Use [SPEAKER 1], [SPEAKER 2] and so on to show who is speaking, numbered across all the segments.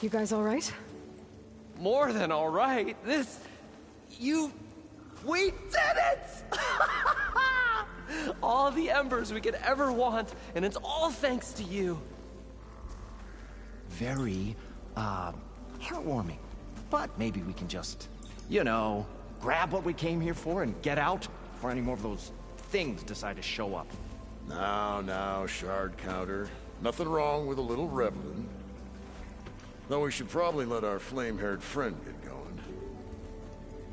[SPEAKER 1] You guys all right?
[SPEAKER 2] More than all right. We did it! All the embers we could ever want, and it's all thanks to you.
[SPEAKER 3] Very, heartwarming. But maybe we can just, grab what we came here for and get out before any more of those things decide to show up.
[SPEAKER 4] Now, Shard Counter. Nothing wrong with a little reveling. Though we should probably let our flame-haired friend get going.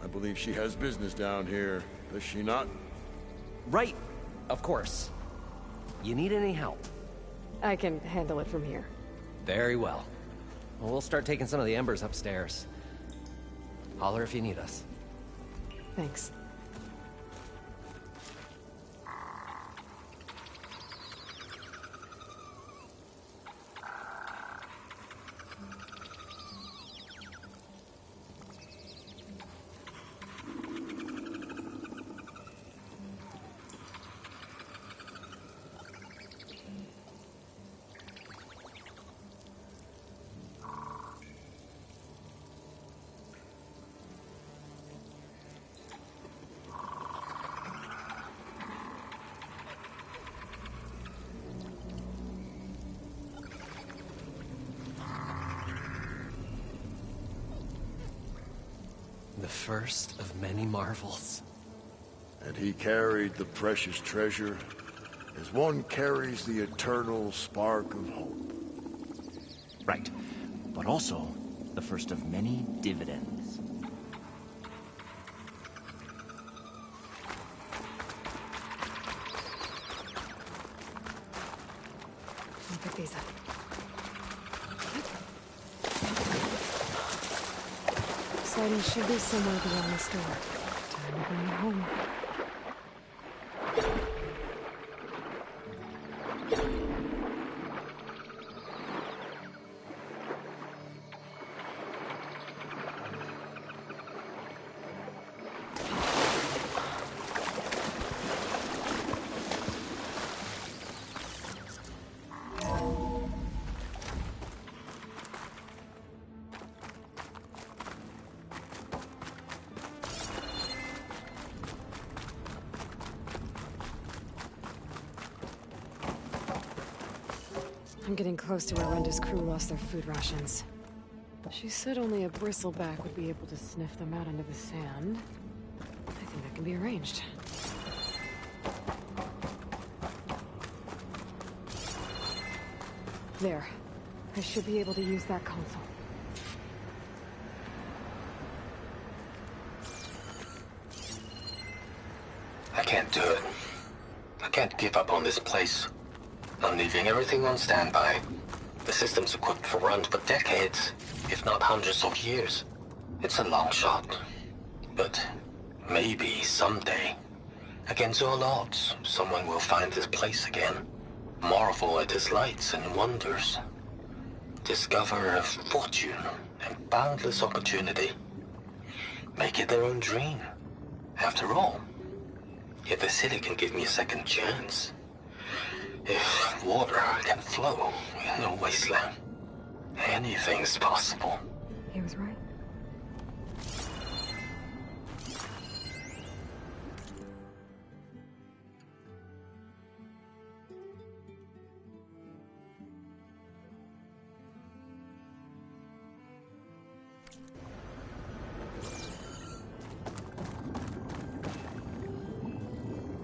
[SPEAKER 4] I believe she has business down here, does she not?
[SPEAKER 2] Right, of course. You need any help?
[SPEAKER 1] I can handle it from here.
[SPEAKER 2] Very well. We'll start taking some of the embers upstairs. Holler if you need us.
[SPEAKER 1] Thanks.
[SPEAKER 2] The first of many marvels.
[SPEAKER 4] And he carried the precious treasure as one carries the eternal spark of hope.
[SPEAKER 3] Right. But also, the first of many dividends.
[SPEAKER 1] I'll pick these up. Poseidon should be somewhere beyond this door. Time to bring it home. I'm getting close to where Renda's crew lost their food rations. She said only a bristleback would be able to sniff them out into the sand. I think that can be arranged. There. I should be able to use that console.
[SPEAKER 5] I can't do it. I can't give up on this place. I'm leaving everything on standby. The system's equipped for runs for decades, if not hundreds of years. It's a long shot. But maybe someday, against all odds, someone will find this place again. Marvel at its lights and wonders. Discover a fortune and boundless opportunity. Make it their own dream. After all, if the city can give me a second chance, if water can flow in a wasteland, anything's possible.
[SPEAKER 1] He was right.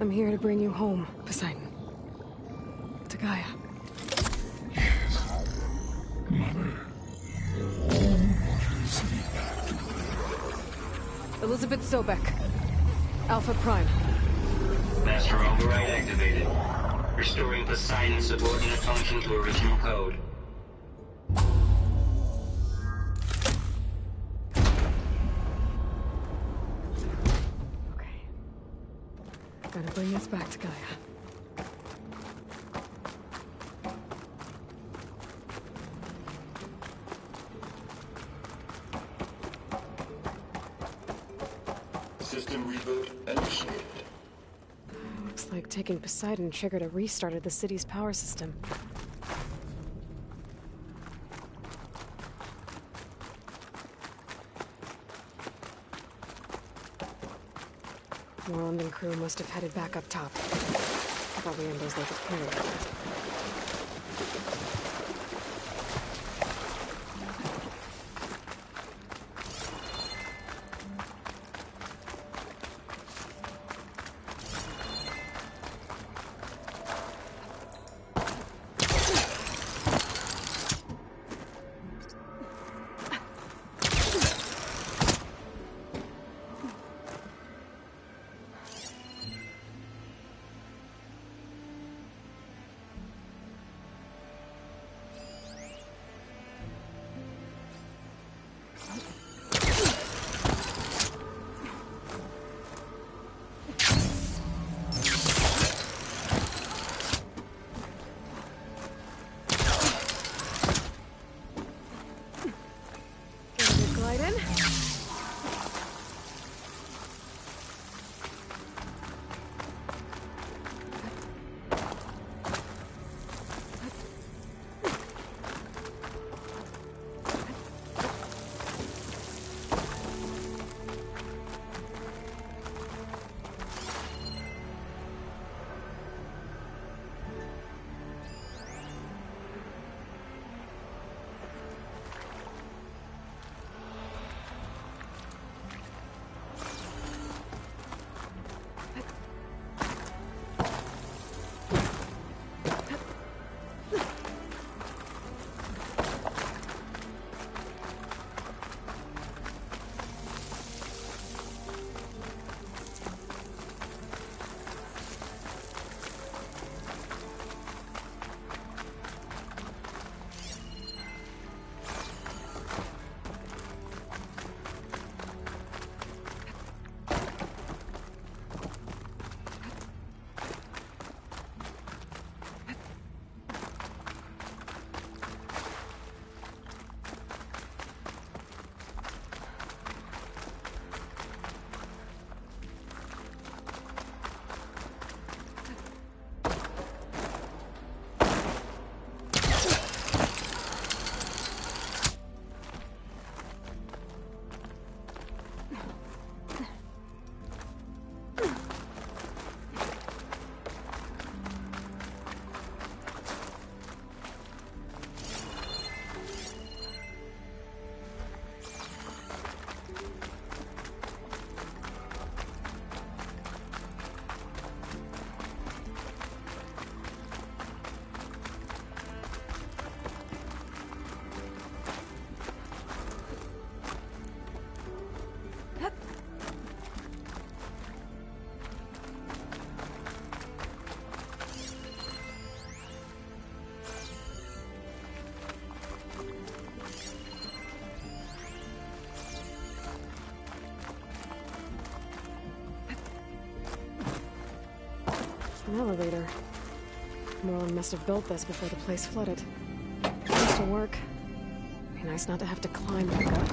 [SPEAKER 1] I'm here to bring you home, Poseidon. To Gaia.
[SPEAKER 6] Mother.
[SPEAKER 1] Elizabeth Sobek. Alpha Prime.
[SPEAKER 7] Master override activated. Restoring Poseidon's subordinate function to original code.
[SPEAKER 1] Okay. Gotta bring this back to Gaia.
[SPEAKER 6] System reboot initiated.
[SPEAKER 1] Looks like taking Poseidon triggered a restart of the city's power system. Moreland and crew must have headed back up top. I thought we aimed those like a clear. An elevator. Moreland must have built this before the place flooded. It used to work. Be nice not to have to climb back up.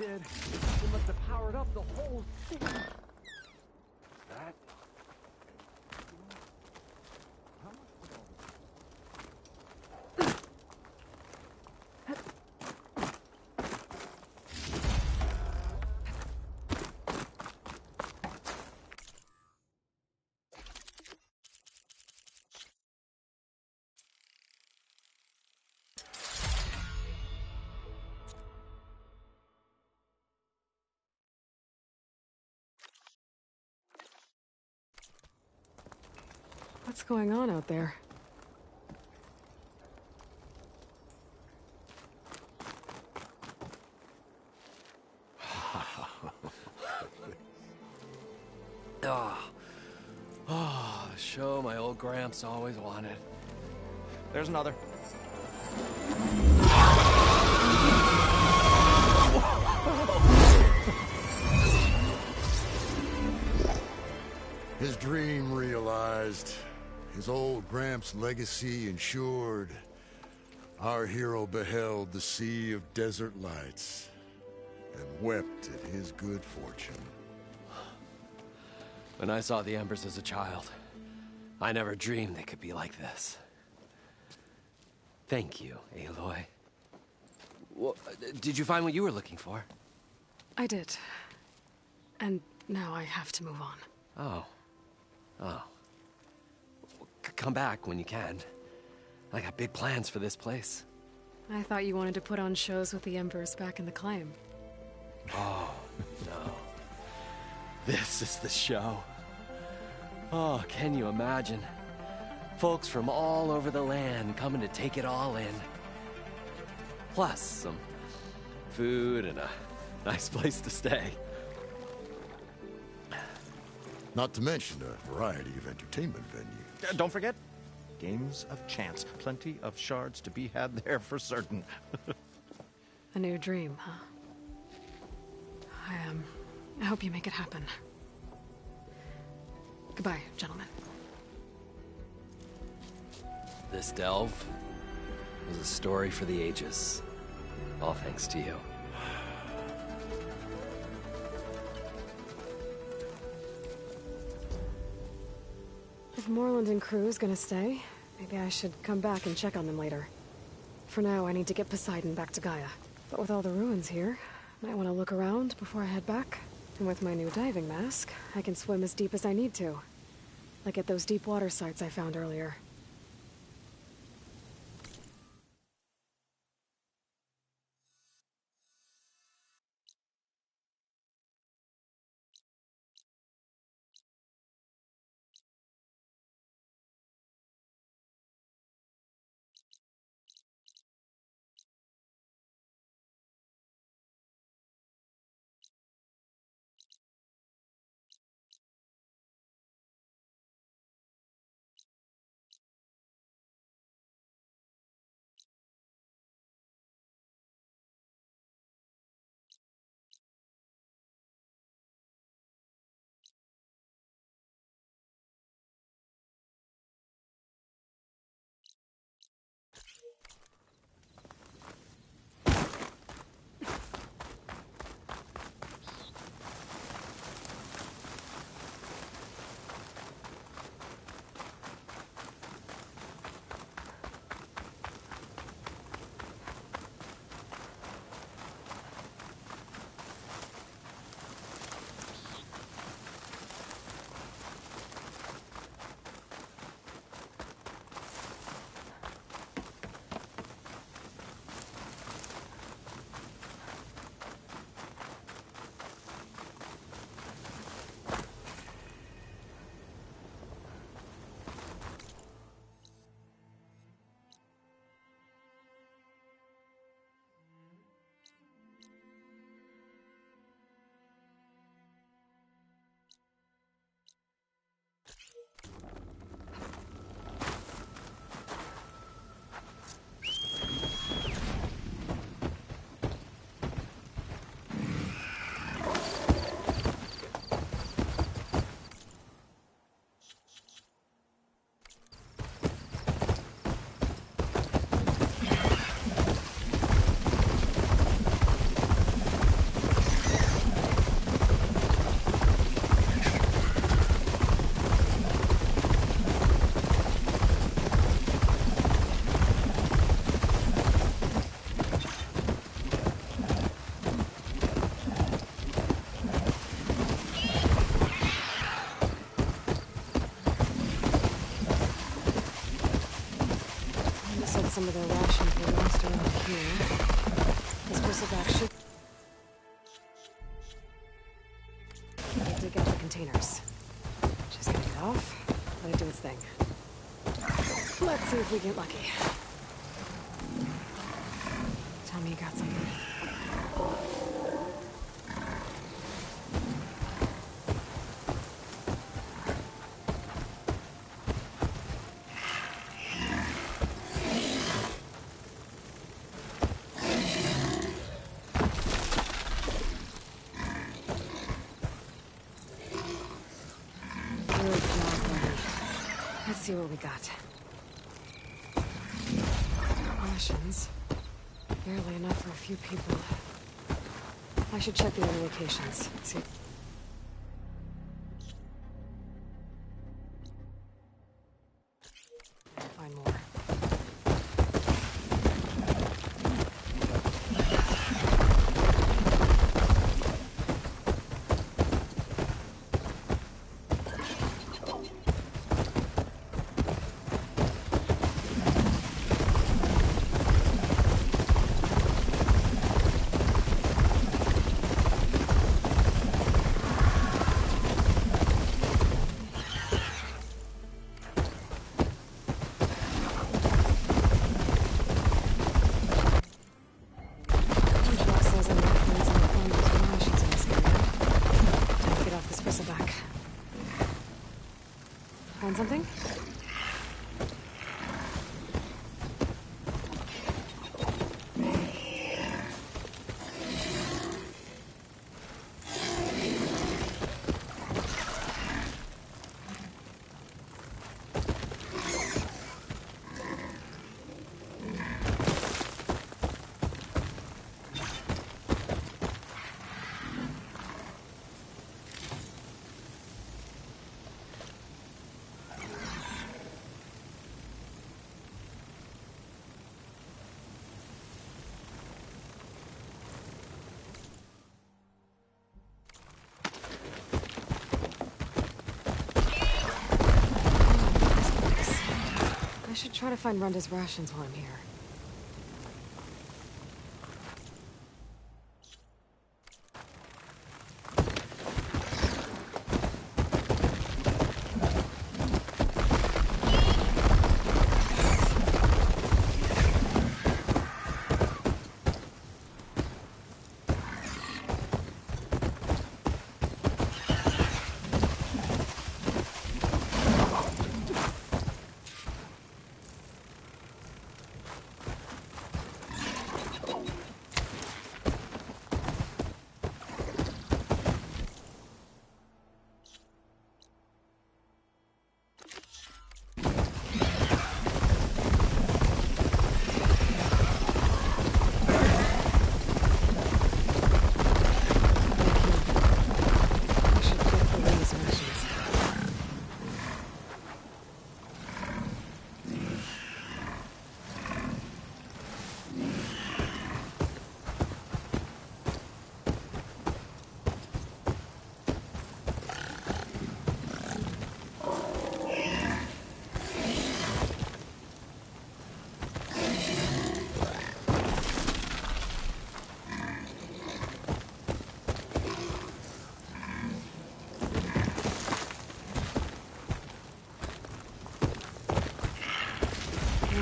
[SPEAKER 3] It must have powered up the whole thing. That...
[SPEAKER 1] What's going on out there?
[SPEAKER 2] The show my old Gramps always wanted.
[SPEAKER 3] There's another.
[SPEAKER 4] His dream realized. his old Gramps' legacy ensured, our hero beheld the sea of desert lights and wept at his good fortune.
[SPEAKER 2] When I saw the Embers as a child, I never dreamed they could be like this. Thank you, Aloy. Well, did you find what you were looking for?
[SPEAKER 1] I did. And now I have to move on.
[SPEAKER 2] Oh. Oh. Come back when you can. I got big plans for this place.
[SPEAKER 1] I thought you wanted to put on shows with the Embers back in the Claim.
[SPEAKER 2] Oh, no. This is the show. Oh, can you imagine? Folks from all over the land coming to take it all in. Plus, some food and a nice place to stay.
[SPEAKER 4] Not to mention a variety of entertainment venues.
[SPEAKER 3] Don't forget, games of chance. Plenty of shards to be had there for certain.
[SPEAKER 1] A new dream, huh? I hope you make it happen. Goodbye, gentlemen.
[SPEAKER 2] This delve was a story for the ages. All thanks to you.
[SPEAKER 1] If Morland and crew's gonna stay, maybe I should come back and check on them later. For now, I need to get Poseidon back to Gaia. But with all the ruins here, might want to look around before I head back. And with my new diving mask, I can swim as deep as I need to. Like at those deep water sites I found earlier. Some of their rations were lost around here. This bristleback should... I'll dig out the containers. Just gonna get off, let it do its thing. Let's see if we get lucky. Tell me you got something. see what we got. Rations. Barely enough for a few people. I should check the other locations. See. Find more. Find something? I should try to find Runda's rations while I'm here.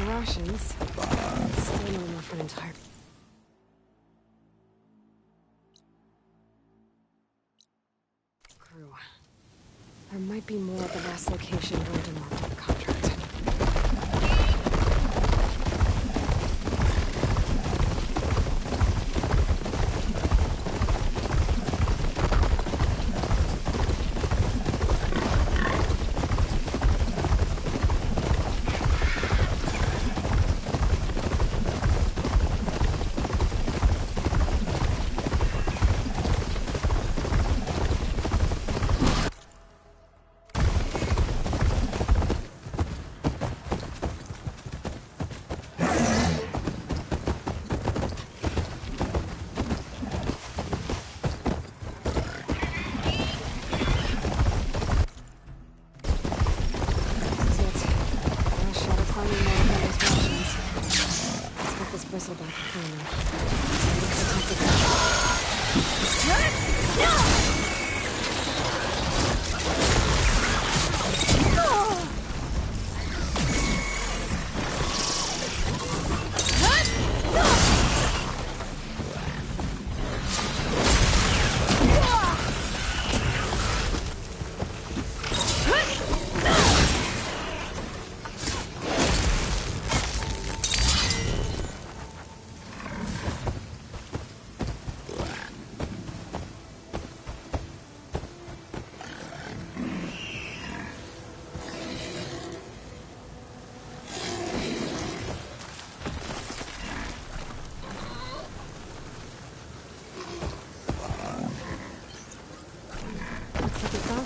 [SPEAKER 1] Rations. Still not enough for an entire... crew. There might be more at the last location going to mark the contract.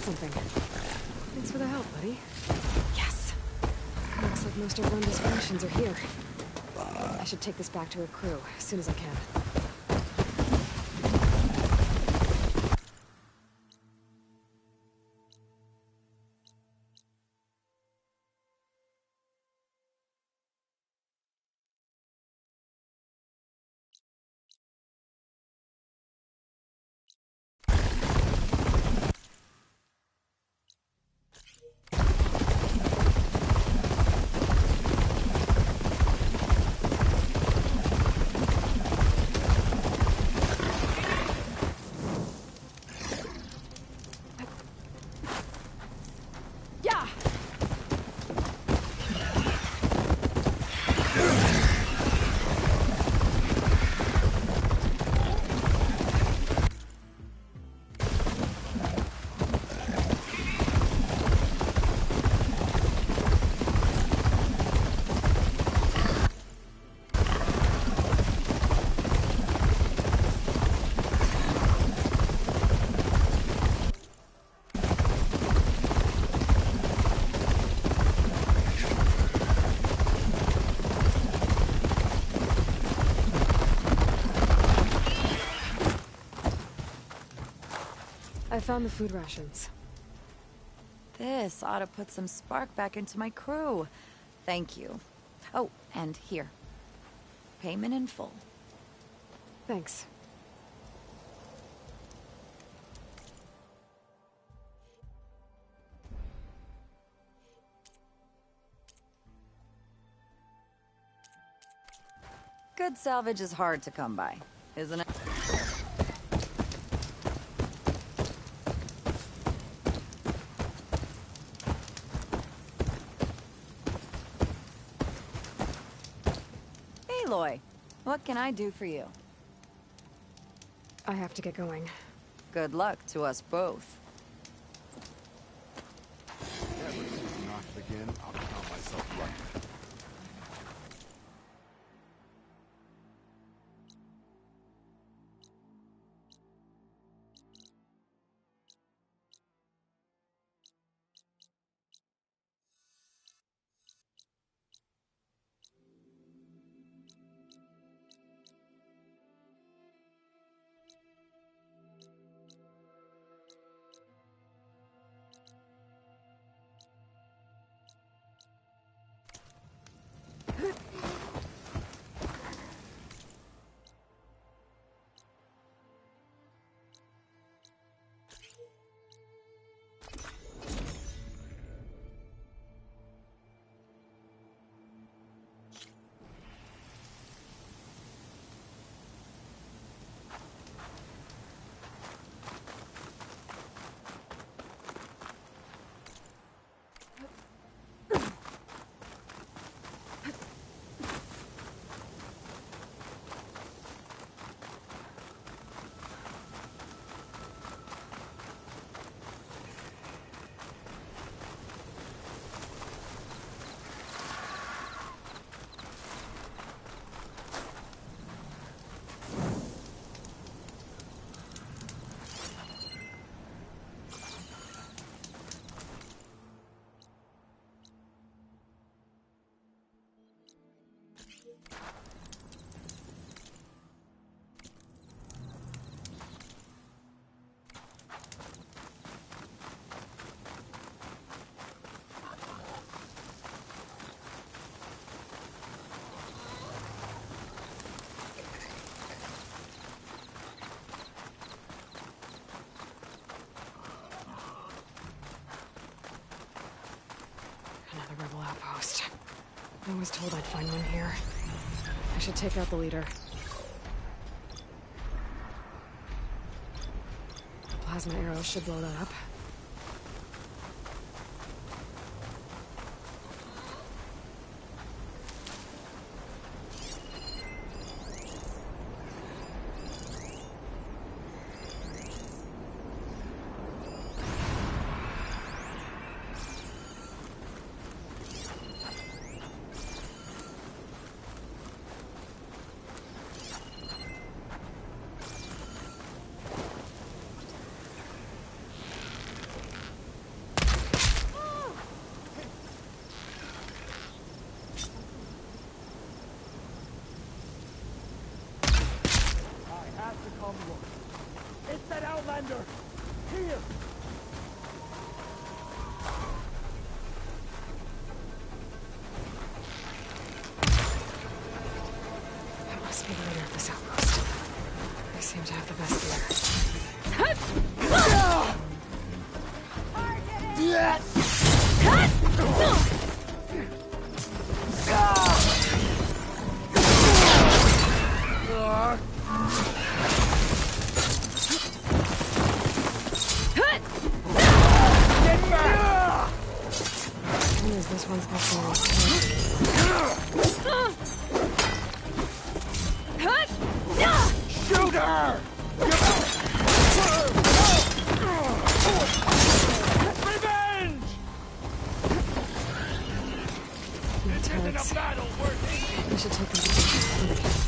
[SPEAKER 1] something. Thanks for the help, buddy. Yes! Looks like most of Runda's rations are here. I should take this back to her crew as soon as I can. I found the food rations.
[SPEAKER 8] This ought to put some spark back into my crew. Thank you. Oh, and here. Payment in full.
[SPEAKER 1] Thanks.
[SPEAKER 8] Good salvage is hard to come by, isn't it? Aloy, what can I do for you?
[SPEAKER 1] I have to get going.
[SPEAKER 8] Good luck to us both.
[SPEAKER 9] Never to knock again, I'll count myself lucky.
[SPEAKER 1] Another rebel outpost. I was told I'd find one here. I should take out the leader. The plasma arrows should blow that up.
[SPEAKER 9] Commander! Here!
[SPEAKER 1] That must be the leader of this outpost. They seem to have the best gear. Who knows this one's got
[SPEAKER 9] Shoot her! Revenge!
[SPEAKER 1] turrets.
[SPEAKER 9] Battle worth
[SPEAKER 1] We should take them to the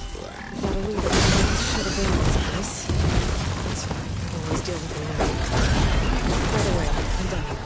[SPEAKER 1] Without a leader, we should have been in this place. That's fine. I can always deal with them now. By the way, I'm done.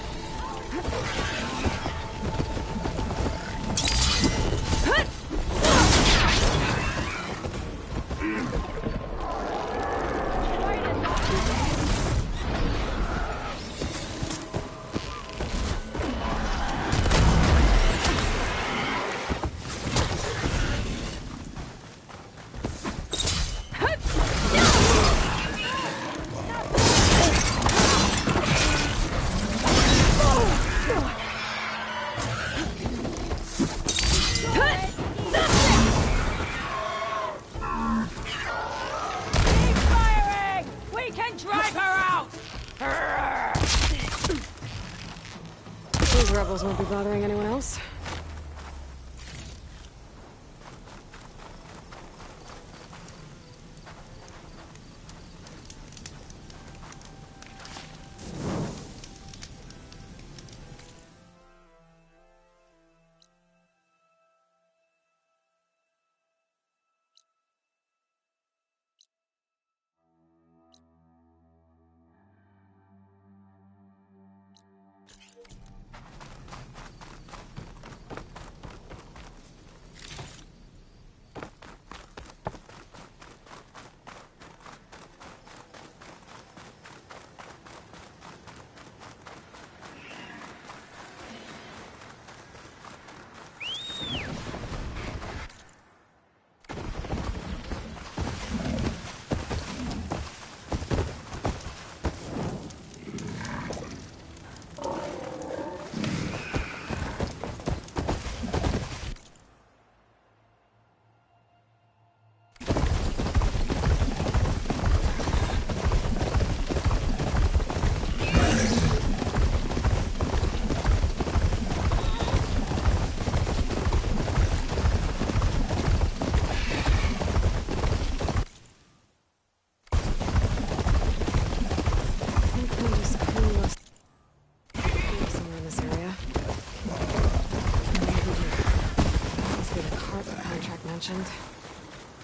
[SPEAKER 1] These rebels won't be bothering anyone else.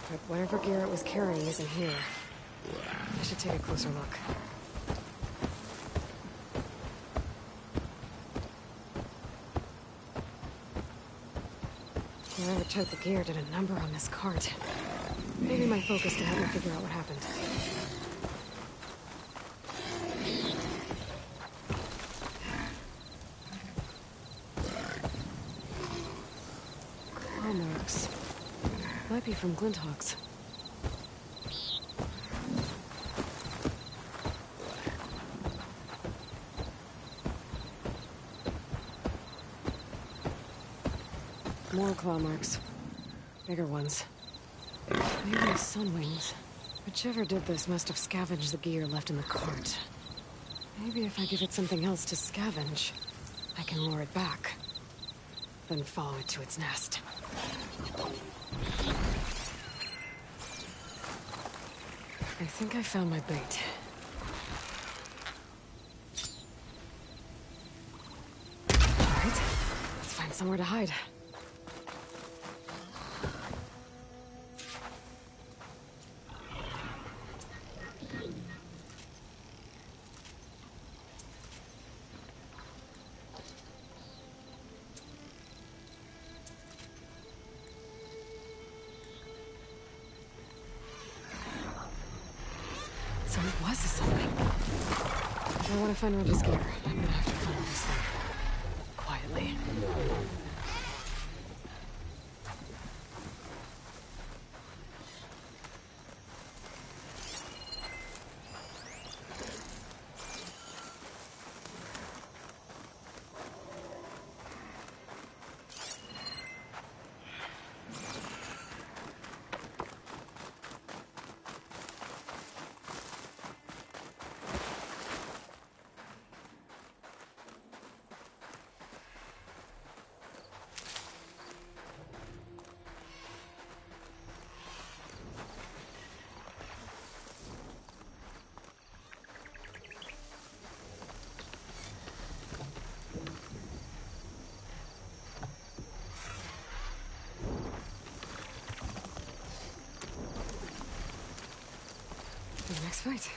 [SPEAKER 1] But whatever gear it was carrying isn't here. I should take a closer look. Whoever took the gear did a number on this cart. Maybe my focus to help me figure out what happened. Claw marks. Might be from Glinthawks. More claw marks. Bigger ones. Maybe sunwings. Whichever did this must have scavenged the gear left in the cart. Maybe if I give it something else to scavenge, I can lure it back. Then follow it to its nest. I think I found my bait. All right, let's find somewhere to hide. So it was a something. If I want to find Renda's gear, I'm gonna have to follow this thing. Quietly. The next fight.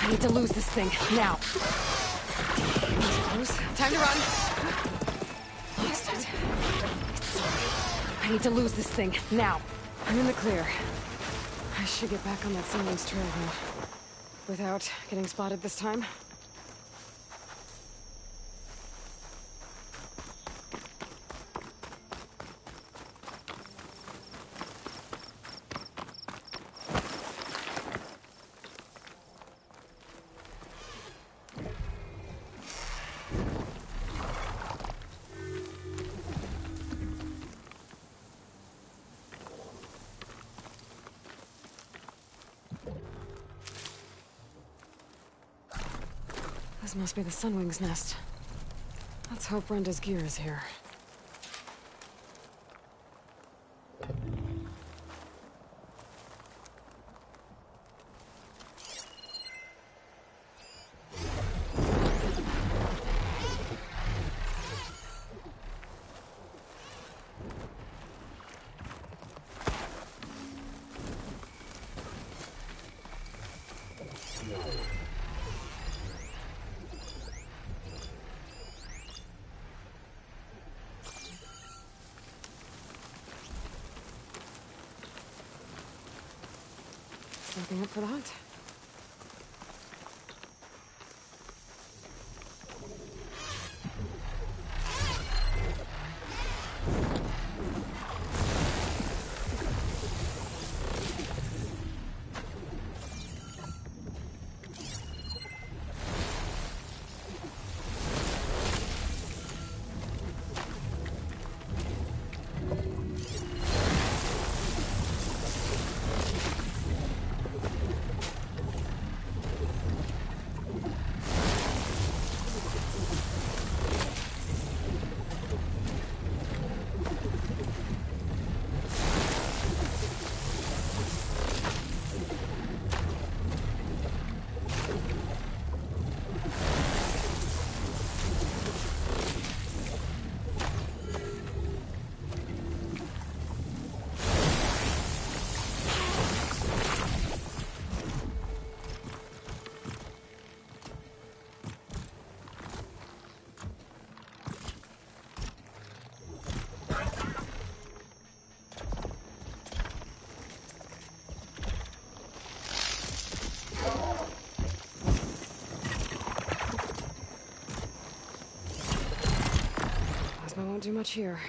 [SPEAKER 1] I need to lose this thing, now. Close. Time to run. Lost it. It's sorry. I need to lose this thing, now. I'm in the clear. I should get back on that Sunwing's trail, though. Without getting spotted this time. This must be the Sunwing's nest. Let's hope Renda's gear is here. Looking up for the hunt. I won't do much here.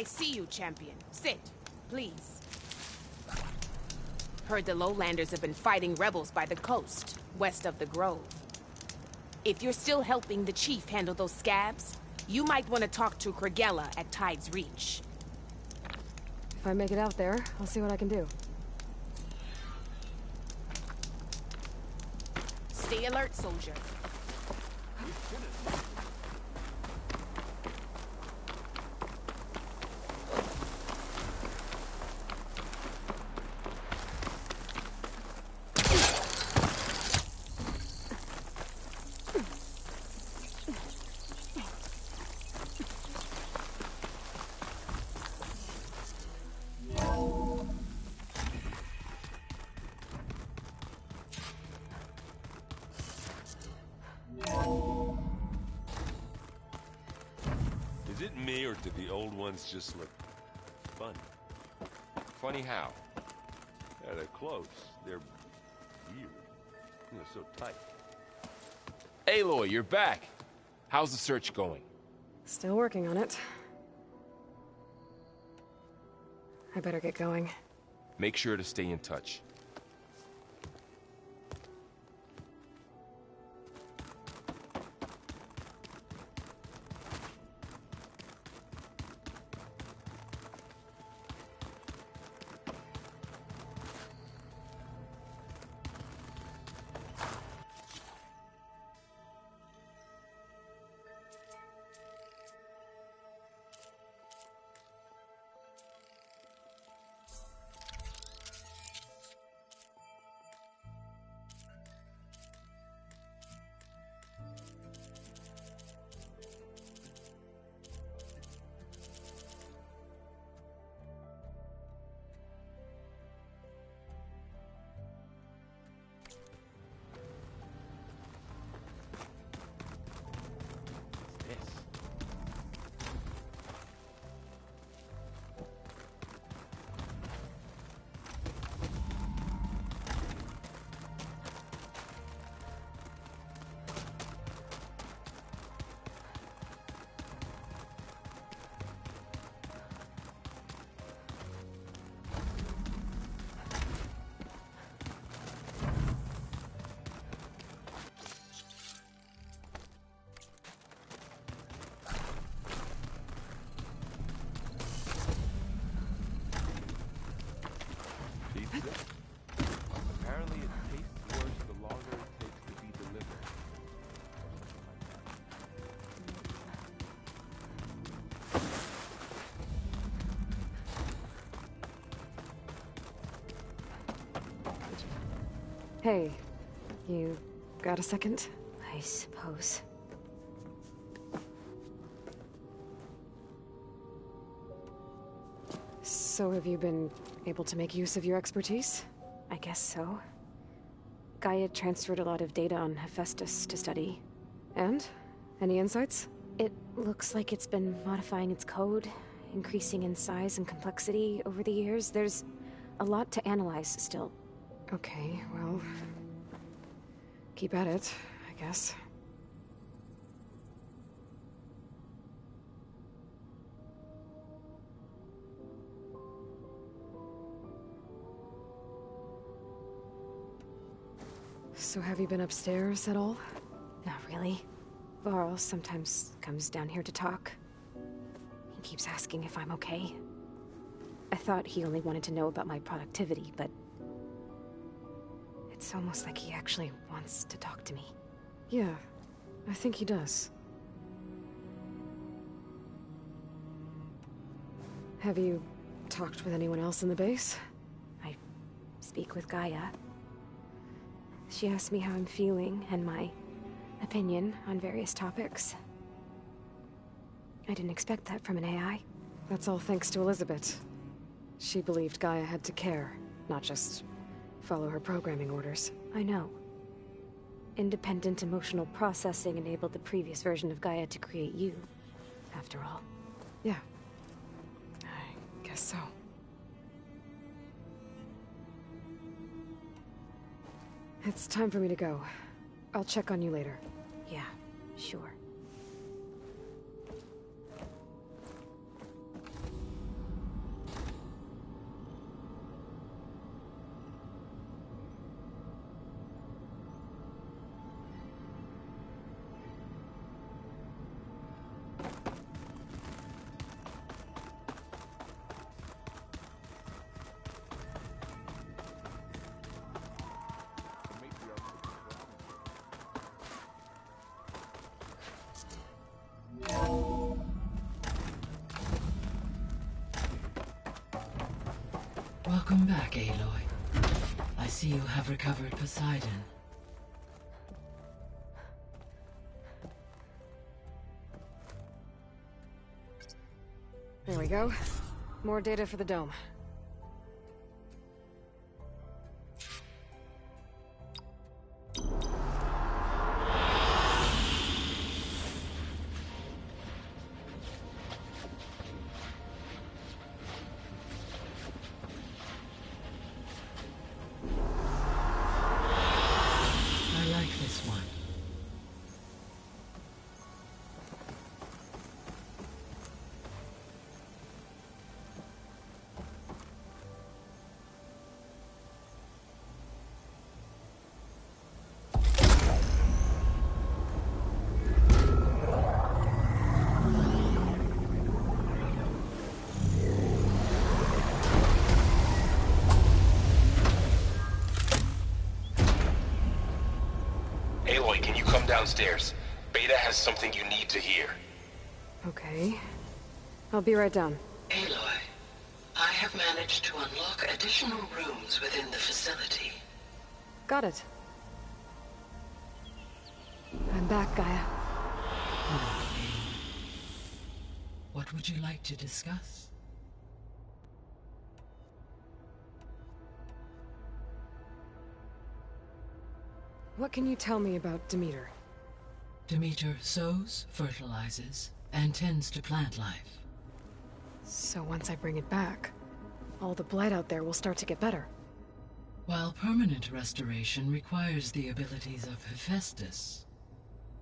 [SPEAKER 10] see you, champion. Sit, please. Heard the Lowlanders have been fighting rebels by the coast, west of the Grove. If you're still helping the chief handle those scabs, you might want to talk to Kragella at Tide's Reach.
[SPEAKER 1] If I make it out there, I'll see what I can do.
[SPEAKER 10] Stay alert, soldier.
[SPEAKER 11] Is it me, or did the old ones just look funny?
[SPEAKER 12] Funny how?
[SPEAKER 11] Yeah, they're close. They're weird. You know, so tight.
[SPEAKER 12] Aloy, you're back. How's the search going?
[SPEAKER 1] Still working on it. I better get going.
[SPEAKER 12] Make sure to stay in touch. Apparently it tastes worse the longer it takes to be delivered.
[SPEAKER 1] Hey, you got a second?
[SPEAKER 8] I suppose.
[SPEAKER 1] So have you been able to make use of your expertise?
[SPEAKER 8] I guess so. Gaia transferred a lot of data on Hephaestus to study.
[SPEAKER 1] And? Any insights?
[SPEAKER 8] It looks like it's been modifying its code, increasing in size and complexity over the years. There's a lot to analyze still.
[SPEAKER 1] Okay, well... keep at it, I guess. So have you been upstairs at all?
[SPEAKER 8] Not really. Varl sometimes comes down here to talk. He keeps asking if I'm okay. I thought he only wanted to know about my productivity, but... it's almost like he actually wants to talk to me.
[SPEAKER 1] Yeah, I think he does. Have you talked with anyone else in the base?
[SPEAKER 8] I speak with Gaia. She asked me how I'm feeling and my opinion on various topics. I didn't expect that from an AI.
[SPEAKER 1] That's all thanks to Elizabeth. She believed Gaia had to care, not just follow her programming orders.
[SPEAKER 8] I know. Independent emotional processing enabled the previous version of Gaia to create you, after all.
[SPEAKER 1] Yeah. I guess so. It's time for me to go. I'll check on you later.
[SPEAKER 8] Yeah, sure.
[SPEAKER 13] Welcome back, Aloy. I see you have recovered Poseidon.
[SPEAKER 1] There we go. More data for the dome.
[SPEAKER 13] I like this one.
[SPEAKER 12] Aloy, can you come downstairs? Beta has something you need to hear.
[SPEAKER 1] Okay. I'll be right down.
[SPEAKER 14] Aloy, I have managed to unlock additional rooms within the facility.
[SPEAKER 1] Got it. I'm back, Gaia.
[SPEAKER 13] What would you like to discuss?
[SPEAKER 1] What can you tell me about Demeter?
[SPEAKER 13] Demeter sows, fertilizes, and tends to plant life.
[SPEAKER 1] So once I bring it back, all the blight out there will start to get better.
[SPEAKER 13] While permanent restoration requires the abilities of Hephaestus,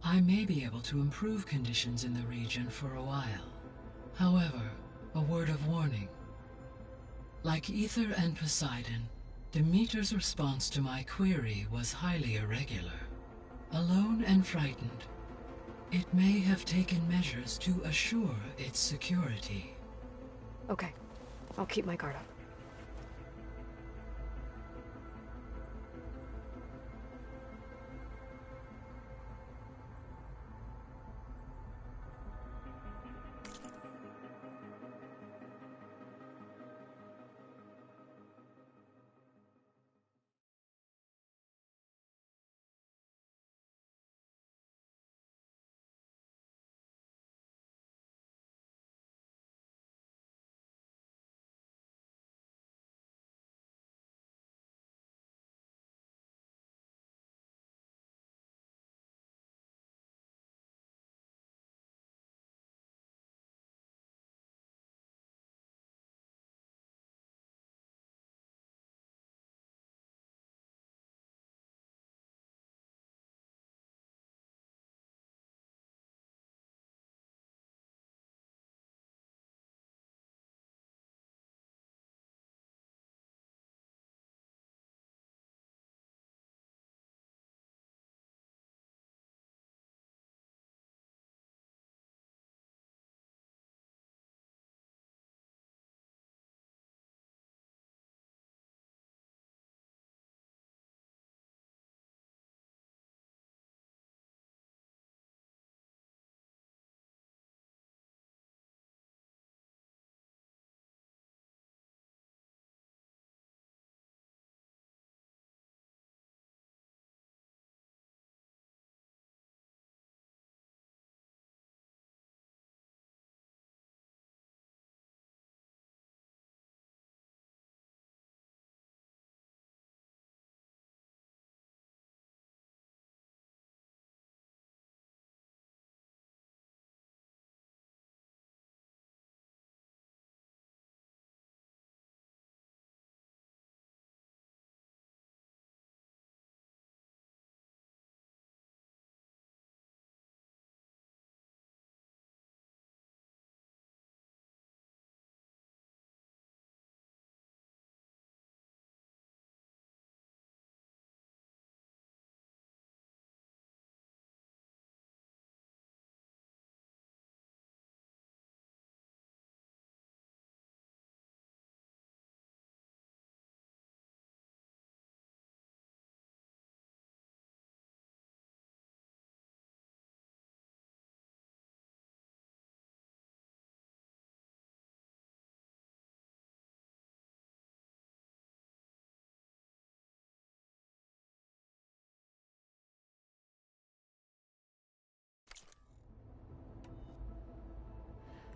[SPEAKER 13] I may be able to improve conditions in the region for a while. However, a word of warning. Like Aether and Poseidon, Demeter's response to my query was highly irregular. Alone and frightened, it may have taken measures to assure its security.
[SPEAKER 1] Okay. I'll keep my guard up.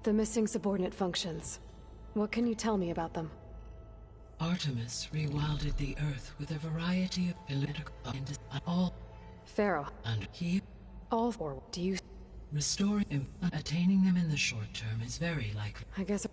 [SPEAKER 1] The missing subordinate functions. What can you tell me about them?
[SPEAKER 13] Artemis rewilded the Earth with a variety of political and all.
[SPEAKER 1] Pharaoh.
[SPEAKER 13] And he.
[SPEAKER 1] All four. Do you.
[SPEAKER 13] Restoring and attaining them in the short term is very likely.
[SPEAKER 1] I guess.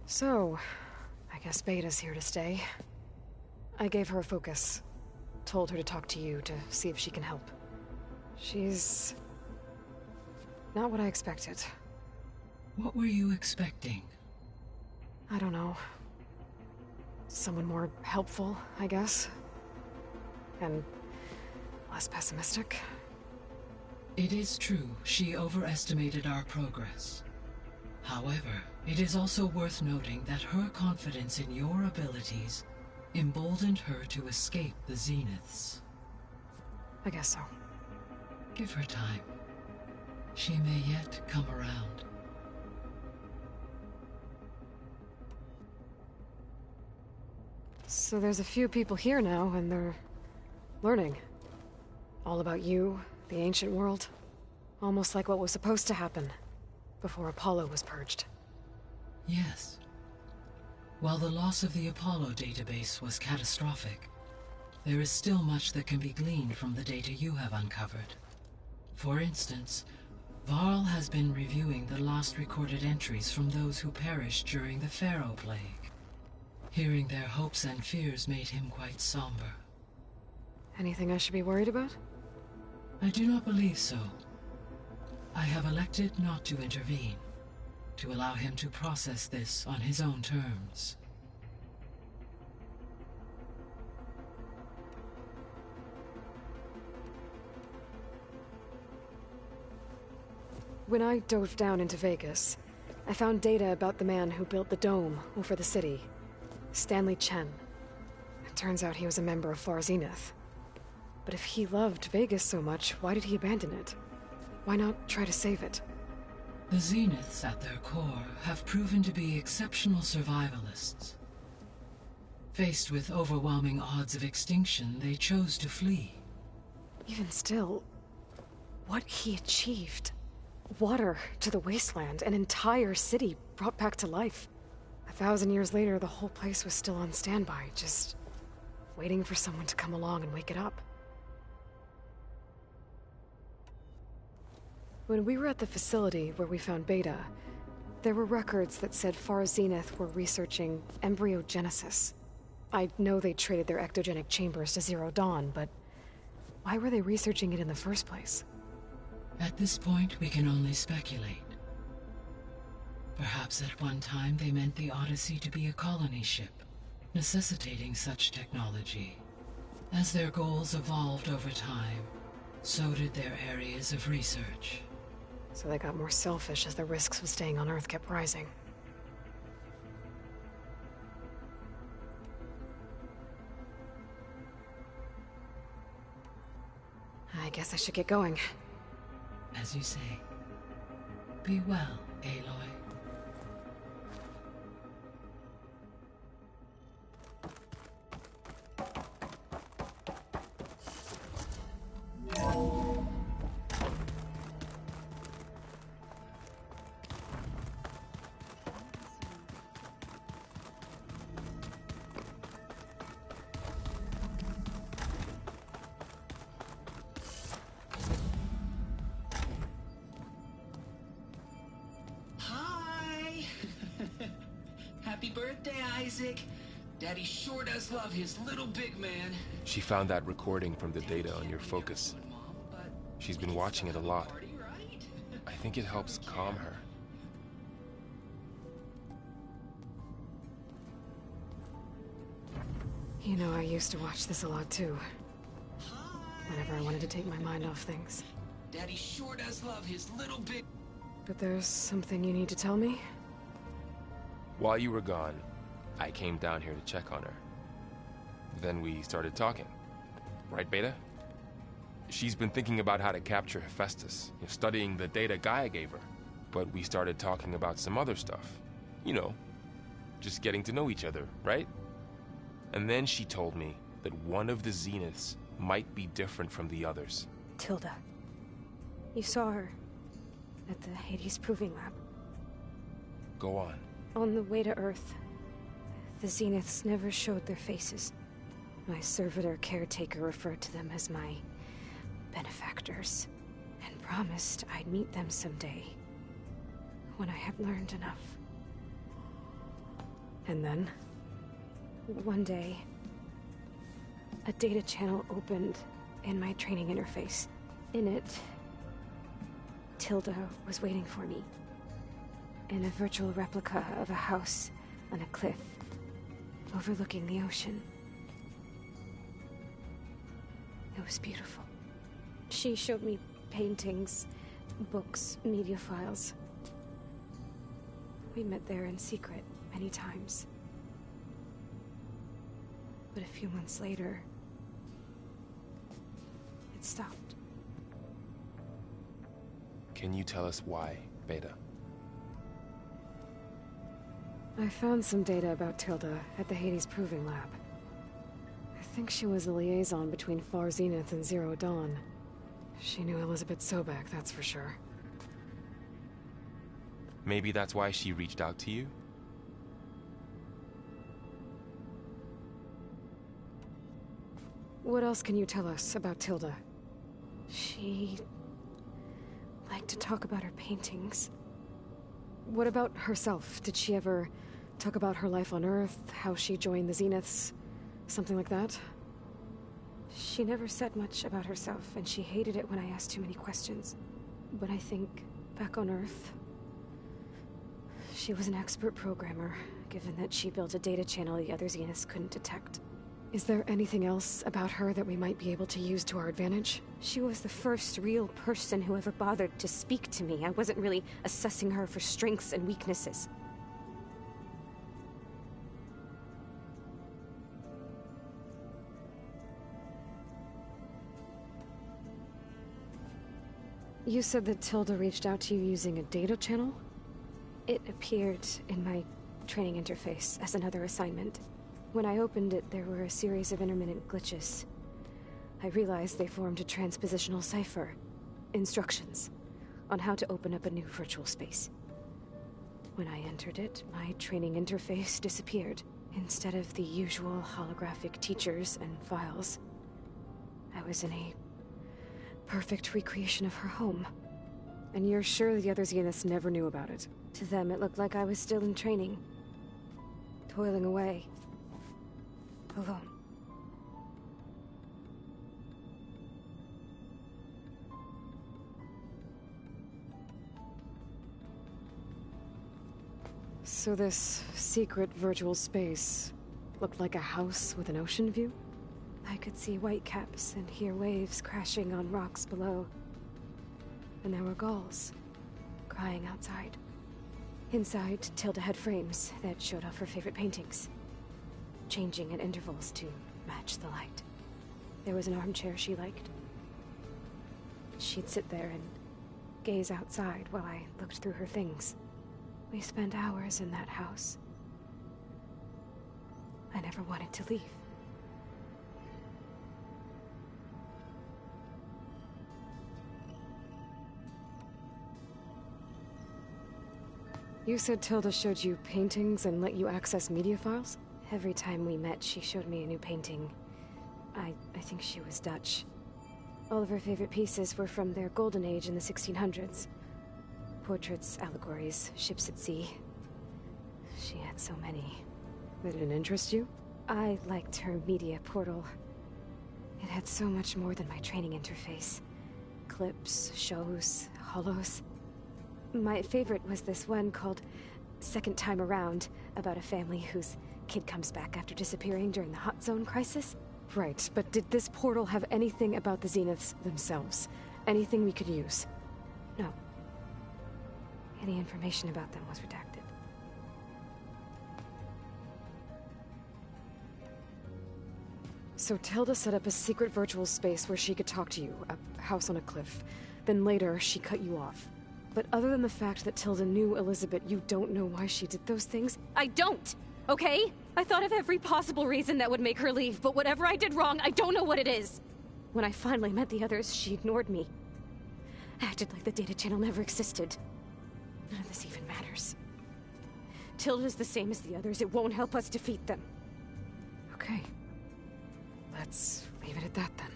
[SPEAKER 1] So, I guess Beta's here to stay. I gave her a focus. Told her to talk to you to see if she can help. She's... not what I expected.
[SPEAKER 13] What were you expecting?
[SPEAKER 1] I don't know. Someone more helpful, I guess. And less pessimistic.
[SPEAKER 13] It is true, she overestimated our progress. However, it is also worth noting that her confidence in your abilities emboldened her to escape the Zeniths.
[SPEAKER 1] I guess so.
[SPEAKER 13] Give her time. She may yet come around.
[SPEAKER 1] So there's a few people here now, and they're learning. All about you, the ancient world. Almost like what was supposed to happen before Apollo was purged.
[SPEAKER 13] Yes. While the loss of the Apollo database was catastrophic, there is still much that can be gleaned from the data you have uncovered. For instance, Varl has been reviewing the last recorded entries from those who perished during the Pharaoh Plague. Hearing their hopes and fears made him quite somber.
[SPEAKER 1] Anything I should be worried about?
[SPEAKER 13] I do not believe so. I have elected not to intervene, to allow him to process this on his own terms.
[SPEAKER 1] When I dove down into Vegas, I found data about the man who built the dome over the city, Stanley Chen. It turns out he was a member of Far Zenith. But if he loved Vegas so much, why did he abandon it? Why not try to save it?
[SPEAKER 13] The Zeniths, at their core, have proven to be exceptional survivalists. Faced with overwhelming odds of extinction, they chose to flee.
[SPEAKER 1] Even still, what he achieved. Water to the wasteland, an entire city brought back to life. 1,000 years later, the whole place was still on standby, just waiting for someone to come along and wake it up. When we were at the facility where we found Beta, there were records that said Far Zenith were researching embryogenesis. I know they traded their ectogenic chambers to Zero Dawn, but why were they researching it in the first place?
[SPEAKER 13] At this point, we can only speculate. Perhaps at one time they meant the Odyssey to be a colony ship, necessitating such technology. As their goals evolved over time, so did their areas of research.
[SPEAKER 1] So they got more selfish as the risks of staying on Earth kept rising. I guess I should get going.
[SPEAKER 13] As you say. Be well, Aloy.
[SPEAKER 15] Happy birthday, Isaac. Daddy sure does love his little big man.
[SPEAKER 12] She found that recording from the data on your focus. She's been watching it a lot. I think it helps calm her.
[SPEAKER 1] You know, I used to watch this a lot too. Whenever I wanted to take my mind off things.
[SPEAKER 15] Daddy sure does love his little big...
[SPEAKER 1] But there's something you need to tell me?
[SPEAKER 12] While you were gone, I came down here to check on her. Then we started talking. Right, Beta? She's been thinking about how to capture Hephaestus, studying the data Gaia gave her. But we started talking about some other stuff. You know, just getting to know each other, right? And then she told me that one of the Zeniths might be different from the others.
[SPEAKER 8] Tilda. You saw her at the Hades Proving Lab.
[SPEAKER 12] Go on.
[SPEAKER 8] On the way to Earth, the Zeniths never showed their faces. My servitor caretaker referred to them as my benefactors, and promised I'd meet them someday, when I had learned enough.
[SPEAKER 1] And then?
[SPEAKER 8] One day, a data channel opened in my training interface. In it, Tilda was waiting for me, in a virtual replica of a house on a cliff overlooking the ocean. It was beautiful. She showed me paintings, books, media files. We met there in secret many times. But a few months later, it stopped.
[SPEAKER 12] Can you tell us why, Beta?
[SPEAKER 1] I found some data about Tilda at the Hades Proving Lab. I think she was the liaison between Far Zenith and Zero Dawn. She knew Elizabeth Sobek, that's for sure.
[SPEAKER 12] Maybe that's why she reached out to you?
[SPEAKER 1] What else can you tell us about Tilda?
[SPEAKER 8] She liked to talk about her paintings.
[SPEAKER 1] What about herself? Did she ever talk about her life on Earth, how she joined the Zeniths, something like that?
[SPEAKER 8] She never said much about herself, and she hated it when I asked too many questions. But I think, back on Earth, she was an expert programmer, given that she built a data channel the other Zeniths couldn't detect.
[SPEAKER 1] Is there anything else about her that we might be able to use to our advantage?
[SPEAKER 8] She was the first real person who ever bothered to speak to me. I wasn't really assessing her for strengths and weaknesses.
[SPEAKER 1] You said that Tilda reached out to you using a data channel?
[SPEAKER 8] It appeared in my training interface as another assignment. When I opened it, there were a series of intermittent glitches. I realized they formed a transpositional cipher. Instructions on how to open up a new virtual space. When I entered it, my training interface disappeared. Instead of the usual holographic teachers and files, I was in a perfect recreation of her home.
[SPEAKER 1] And you're sure the other Zeniths never knew about it?
[SPEAKER 8] To them, it looked like I was still in training. Toiling away. Alone.
[SPEAKER 1] So this secret virtual space looked like a house with an ocean view?
[SPEAKER 8] I could see whitecaps and hear waves crashing on rocks below. And there were gulls crying outside. Inside, Tilda had frames that showed off her favorite paintings, changing at intervals to match the light. There was an armchair she liked. She'd sit there and gaze outside while I looked through her things. We spent hours in that house. I never wanted to leave.
[SPEAKER 1] You said Tilda showed you paintings and let you access media files?
[SPEAKER 8] Every time we met, she showed me a new painting. I think she was Dutch. All of her favorite pieces were from their golden age in the 1600s. Portraits, allegories, ships at sea. She had so many.
[SPEAKER 1] That didn't interest you?
[SPEAKER 8] I liked her media portal. It had so much more than my training interface. Clips, shows, holos. My favorite was this one called Second Time Around, about a family whose kid comes back after disappearing during the Hot Zone crisis.
[SPEAKER 1] Right, but did this portal have anything about the Zeniths themselves? Anything we could use?
[SPEAKER 8] No. Any information about them was redacted.
[SPEAKER 1] So Tilda set up a secret virtual space where she could talk to you, a house on a cliff. Then later, she cut you off. But other than the fact that Tilda knew Elizabeth, you don't know why she did those things?
[SPEAKER 16] I don't! Okay? I thought of every possible reason that would make her leave, but whatever I did wrong, I don't know what it is. When I finally met the others, she ignored me. Acted like the data channel never existed. None of this even matters. Tilda's the same as the others. It won't help us defeat them.
[SPEAKER 1] Okay. Let's leave it at that, then.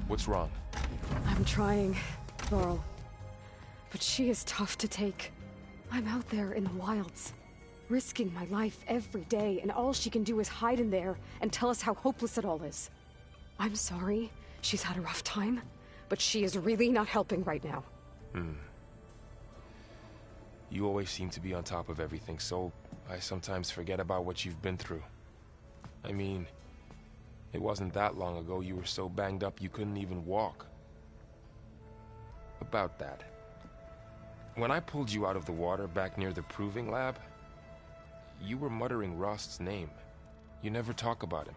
[SPEAKER 12] What's wrong?
[SPEAKER 1] I'm trying, Varl. But she is tough to take. I'm out there in the wilds, risking my life every day, and all she can do is hide in there and tell us how hopeless it all is. I'm sorry, she's had a rough time, but she is really not helping right now.
[SPEAKER 12] You always seem to be on top of everything, so I sometimes forget about what you've been through. I mean, it wasn't that long ago you were so banged up you couldn't even walk. About that. When I pulled you out of the water back near the proving lab, you were muttering Rost's name. You never talk about him.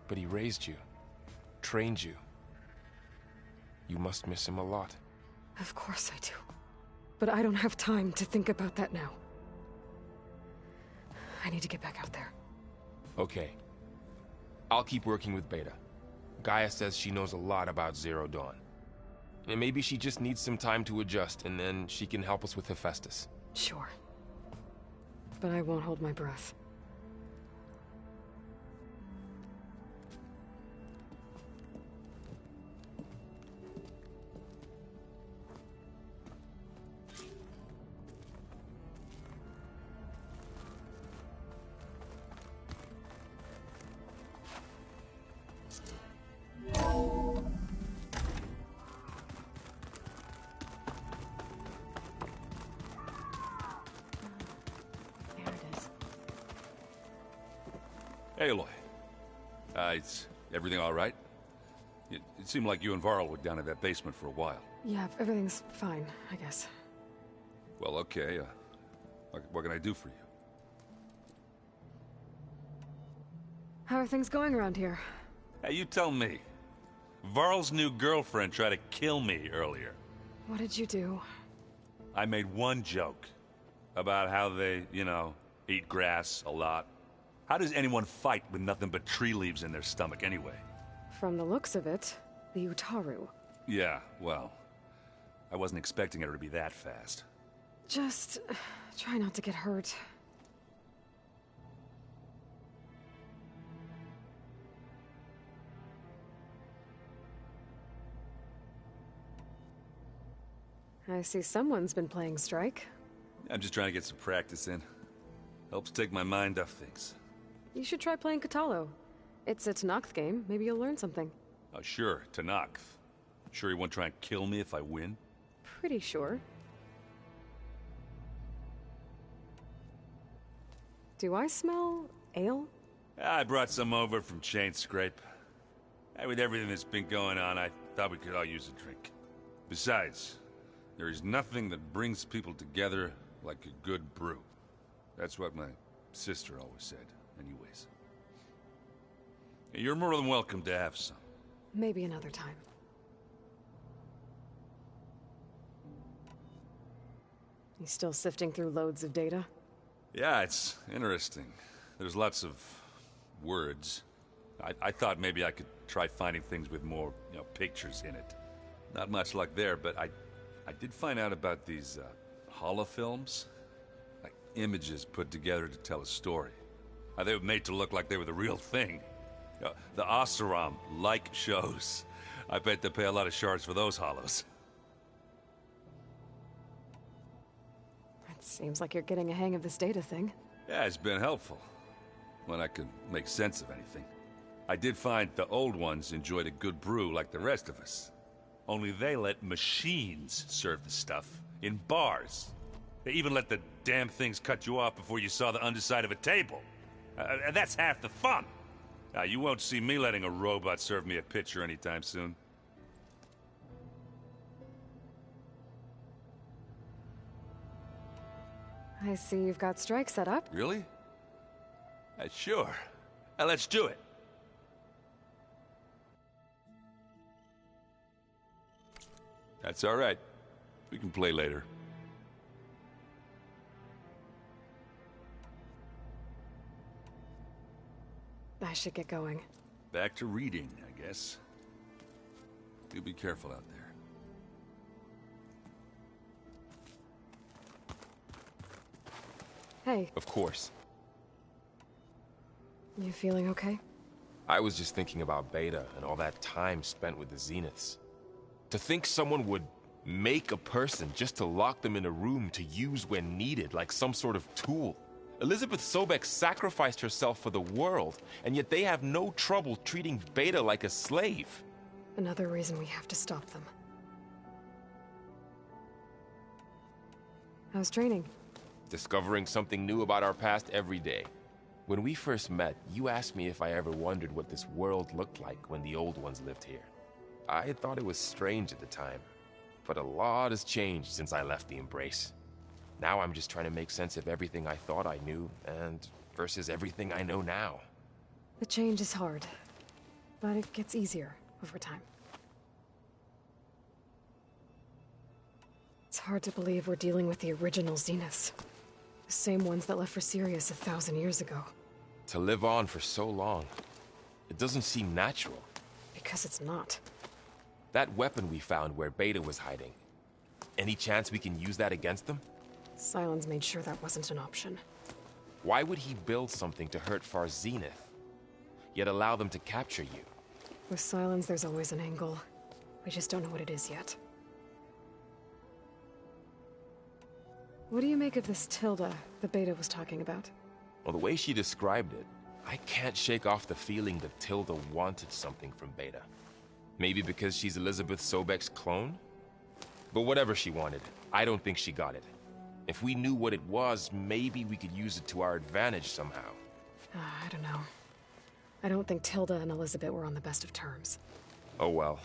[SPEAKER 12] But he raised you, trained you. You must miss him a lot.
[SPEAKER 1] Of course I do. But I don't have time to think about that now. I need to get back out there.
[SPEAKER 12] Okay. I'll keep working with Beta. Gaia says she knows a lot about Zero Dawn. And maybe she just needs some time to adjust, and then she can help us with Hephaestus.
[SPEAKER 1] Sure. But I won't hold my breath.
[SPEAKER 17] Aloy. Is everything all right? It seemed like you and Varl were down in that basement for a while.
[SPEAKER 1] Yeah, everything's fine, I guess.
[SPEAKER 17] Well, okay. What can I do for you?
[SPEAKER 1] How are things going around here?
[SPEAKER 17] Hey, you tell me. Varl's new girlfriend tried to kill me earlier.
[SPEAKER 1] What did you do?
[SPEAKER 17] I made one joke about how they, eat grass a lot. How does anyone fight with nothing but tree leaves in their stomach anyway?
[SPEAKER 1] From the looks of it, the Utaru.
[SPEAKER 17] Yeah, well, I wasn't expecting her to be that fast.
[SPEAKER 1] Just try not to get hurt. I see someone's been playing Strike.
[SPEAKER 17] I'm just trying to get some practice in. Helps take my mind off things.
[SPEAKER 1] You should try playing Kotallo. It's a Tenakth game. Maybe you'll learn something.
[SPEAKER 17] Oh, sure, Tenakth. Sure he won't try and kill me if I win?
[SPEAKER 1] Pretty sure. Do I smell ale?
[SPEAKER 17] I brought some over from Chain Scrape. With everything that's been going on, I thought we could all use a drink. Besides, there is nothing that brings people together like a good brew. That's what my sister always said, anyways. You're more than welcome to have some.
[SPEAKER 1] Maybe another time. You still sifting through loads of data?
[SPEAKER 17] Yeah, it's interesting. There's lots of words. I thought maybe I could try finding things with more, pictures in it. Not much luck there, but I did find out about these holofilms. Like images put together to tell a story. They were made to look like they were the real thing. The Oseram like shows. I bet they pay a lot of shards for those hollows.
[SPEAKER 1] It seems like you're getting a hang of this data thing.
[SPEAKER 17] Yeah, it's been helpful. When I could make sense of anything. I did find the old ones enjoyed a good brew like the rest of us. Only they let machines serve the stuff in bars. They even let the damn things cut you off before you saw the underside of a table. That's half the fun. Now, you won't see me letting a robot serve me a pitcher anytime soon.
[SPEAKER 1] I see you've got Strike set up.
[SPEAKER 17] Really? Sure. Let's do it. That's all right. We can play later.
[SPEAKER 1] I should get going.
[SPEAKER 17] Back to reading, I guess. You be careful out there.
[SPEAKER 1] Hey.
[SPEAKER 12] Of course.
[SPEAKER 1] You feeling okay?
[SPEAKER 12] I was just thinking about Beta and all that time spent with the Zeniths. To think someone would make a person just to lock them in a room to use when needed, like some sort of tool. Elizabeth Sobek sacrificed herself for the world, and yet they have no trouble treating Beta like a slave.
[SPEAKER 1] Another reason we have to stop them. How's training?
[SPEAKER 12] Discovering something new about our past every day. When we first met, you asked me if I ever wondered what this world looked like when the old ones lived here. I thought it was strange at the time, but a lot has changed since I left the Embrace. Now I'm just trying to make sense of everything I thought I knew, and versus everything I know now.
[SPEAKER 1] The change is hard, but it gets easier over time. It's hard to believe we're dealing with the original Zeniths. The same ones that left for Sirius 1,000 years ago.
[SPEAKER 12] To live on for so long, it doesn't seem natural.
[SPEAKER 1] Because it's not.
[SPEAKER 12] That weapon we found where Beta was hiding, any chance we can use that against them?
[SPEAKER 1] Sylens made sure that wasn't an option.
[SPEAKER 12] Why would he build something to hurt Far Zenith, yet allow them to capture you?
[SPEAKER 1] With Sylens, there's always an angle. We just don't know what it is yet. What do you make of this Tilda the Beta was talking about?
[SPEAKER 12] Well, the way she described it, I can't shake off the feeling that Tilda wanted something from Beta. Maybe because she's Elizabeth Sobek's clone? But whatever she wanted, I don't think she got it. If we knew what it was, maybe we could use it to our advantage somehow.
[SPEAKER 1] I don't know. I don't think Tilda and Elizabeth were on the best of terms.
[SPEAKER 12] Oh well.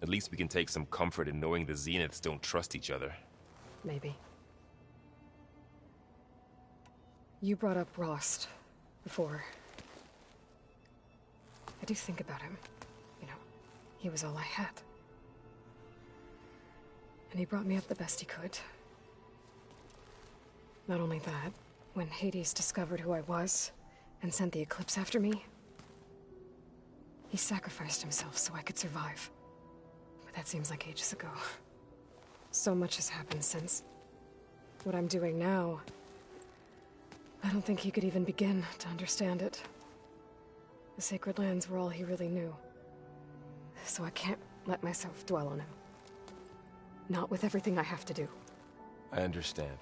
[SPEAKER 12] At least we can take some comfort in knowing the Zeniths don't trust each other.
[SPEAKER 1] Maybe. You brought up Rost before. I do think about him. You know, he was all I had. And he brought me up the best he could. Not only that, when Hades discovered who I was and sent the Eclipse after me, he sacrificed himself so I could survive. But that seems like ages ago. So much has happened since. What I'm doing now, I don't think he could even begin to understand it. The Sacred Lands were all he really knew. So I can't let myself dwell on him. Not with everything I have to do.
[SPEAKER 12] I understand.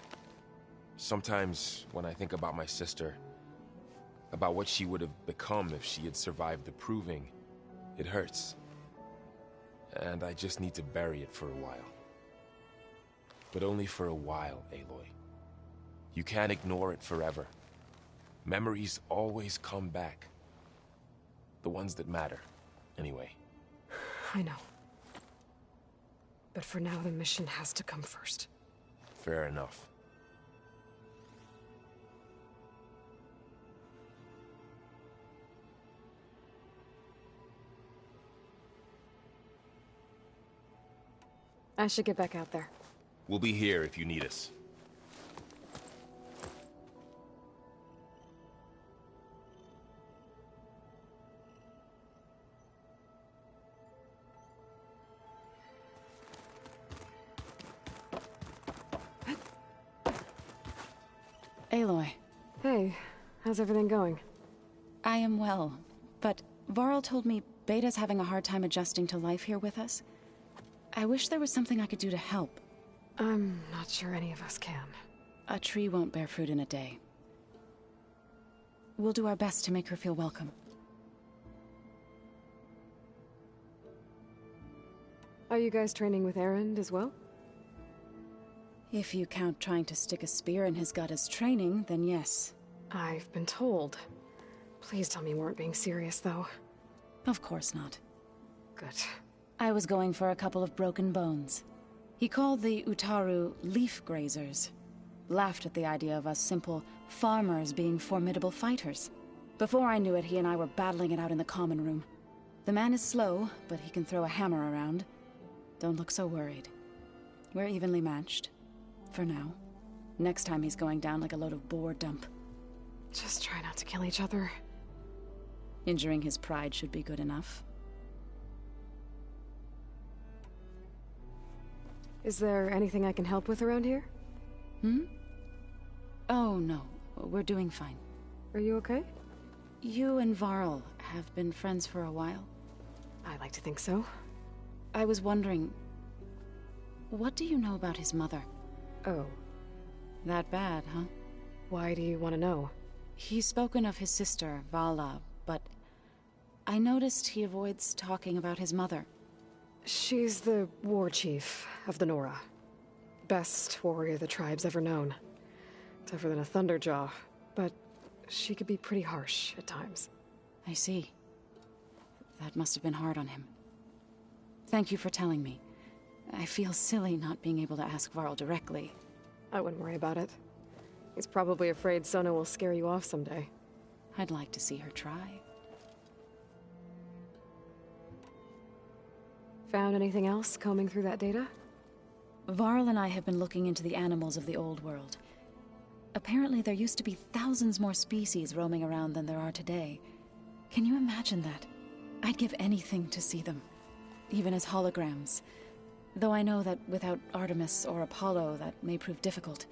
[SPEAKER 12] Sometimes, when I think about my sister, about what she would have become if she had survived the Proving, it hurts. And I just need to bury it for a while. But only for a while, Aloy. You can't ignore it forever. Memories always come back. The ones that matter, anyway.
[SPEAKER 1] I know. But for now, the mission has to come first.
[SPEAKER 12] Fair enough.
[SPEAKER 1] I should get back out there.
[SPEAKER 12] We'll be here if you need us.
[SPEAKER 18] Aloy.
[SPEAKER 1] Hey, how's everything going?
[SPEAKER 18] I am well, but Varl told me Beta's having a hard time adjusting to life here with us. I wish there was something I could do to help.
[SPEAKER 1] I'm not sure any of us can.
[SPEAKER 18] A tree won't bear fruit in a day. We'll do our best to make her feel welcome.
[SPEAKER 1] Are you guys training with Erend as well?
[SPEAKER 18] If you count trying to stick a spear in his gut as training, then yes.
[SPEAKER 1] I've been told. Please tell me you weren't being serious, though.
[SPEAKER 18] Of course not.
[SPEAKER 1] Good.
[SPEAKER 18] I was going for a couple of broken bones. He called the Utaru leaf grazers. Laughed at the idea of us simple farmers being formidable fighters. Before I knew it, he and I were battling it out in the common room. The man is slow, but he can throw a hammer around. Don't look so worried. We're evenly matched. For now. Next time he's going down like a load of boar dump.
[SPEAKER 1] Just try not to kill each other.
[SPEAKER 18] Injuring his pride should be good enough.
[SPEAKER 1] Is there anything I can help with around here?
[SPEAKER 18] Oh, no. We're doing fine.
[SPEAKER 1] Are you okay?
[SPEAKER 18] You and Varl have been friends for a while.
[SPEAKER 1] I like to think so.
[SPEAKER 18] I was wondering... what do you know about his mother?
[SPEAKER 1] Oh.
[SPEAKER 18] That bad, huh?
[SPEAKER 1] Why do you want to know?
[SPEAKER 18] He's spoken of his sister, Vala, but... I noticed he avoids talking about his mother.
[SPEAKER 1] She's the war chief of the Nora. Best warrior the tribe's ever known. Tougher than a Thunderjaw, but she could be pretty harsh at times.
[SPEAKER 18] I see. That must have been hard on him. Thank you for telling me. I feel silly not being able to ask Varl directly.
[SPEAKER 1] I wouldn't worry about it. He's probably afraid Sona will scare you off someday.
[SPEAKER 18] I'd like to see her try.
[SPEAKER 1] Found anything else combing through that data?
[SPEAKER 18] Varl and I have been looking into the animals of the old world. Apparently there used to be thousands more species roaming around than there are today. Can you imagine that? I'd give anything to see them, even as holograms. Though I know that without Artemis or Apollo, that may prove difficult.